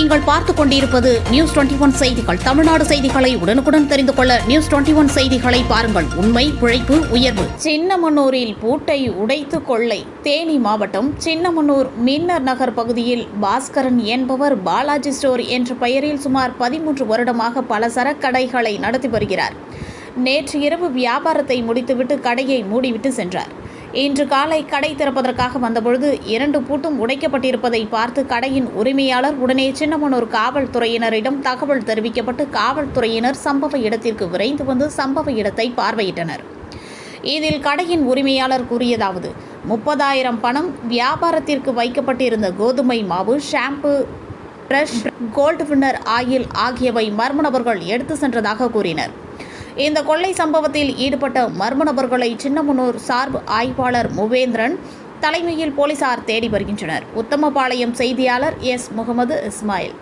நீங்கள் பார்த்துக் கொண்டிருப்பது நியூஸ் 21 செய்திகள். தமிழ்நாடு செய்திகளை உடனுக்குடன் தெரிந்து கொள்ள நியூஸ் 21 செய்திகளை பாருங்கள். உண்மை, உழைப்பு, உயர்வு. சின்னமனூரில் பூட்டை உடைத்து கொள்ளை. தேனி மாவட்டம் சின்னமனூர் மின்னர் நகர் பகுதியில் பாஸ்கரன் என்பவர் பாலாஜி ஸ்டோர் என்ற பெயரில் சுமார் 13 வருடமாக பல சரக்கடைகளை நடத்தி வருகிறார். நேற்று இரவு வியாபாரத்தை முடித்துவிட்டு கடையை மூடிவிட்டு சென்றார். இன்று காலை கடை திறப்பதற்காக வந்தபொழுது 2 பூட்டும் உடைக்கப்பட்டிருப்பதை பார்த்து கடையின் உரிமையாளர் உடனே சின்னமனூர் காவல்துறையினரிடம் தகவல் தெரிவிக்கப்பட்டு காவல்துறையினர் சம்பவ இடத்திற்கு விரைந்து வந்து சம்பவ இடத்தை பார்வையிட்டனர். இதில் கடையின் உரிமையாளர் கூறியதாவது: 30,000 பணம், வியாபாரத்திற்கு வைக்கப்பட்டிருந்த கோதுமை மாவு, shampoo, brush, gold winner oil ஆகியவை மர்ம நபர்கள் எடுத்து சென்றதாக கூறினர். இந்த கொள்ளை சம்பவத்தில் ஈடுபட்ட மர்ம நபர்களை சின்னமனூர் சார்பு ஆய்வாளர் முவேந்திரன் தலைமையில் போலீசார் தேடி வருகின்றனர். உத்தமபாளையம் செய்தியாளர் எஸ். முகமது இஸ்மாயில்.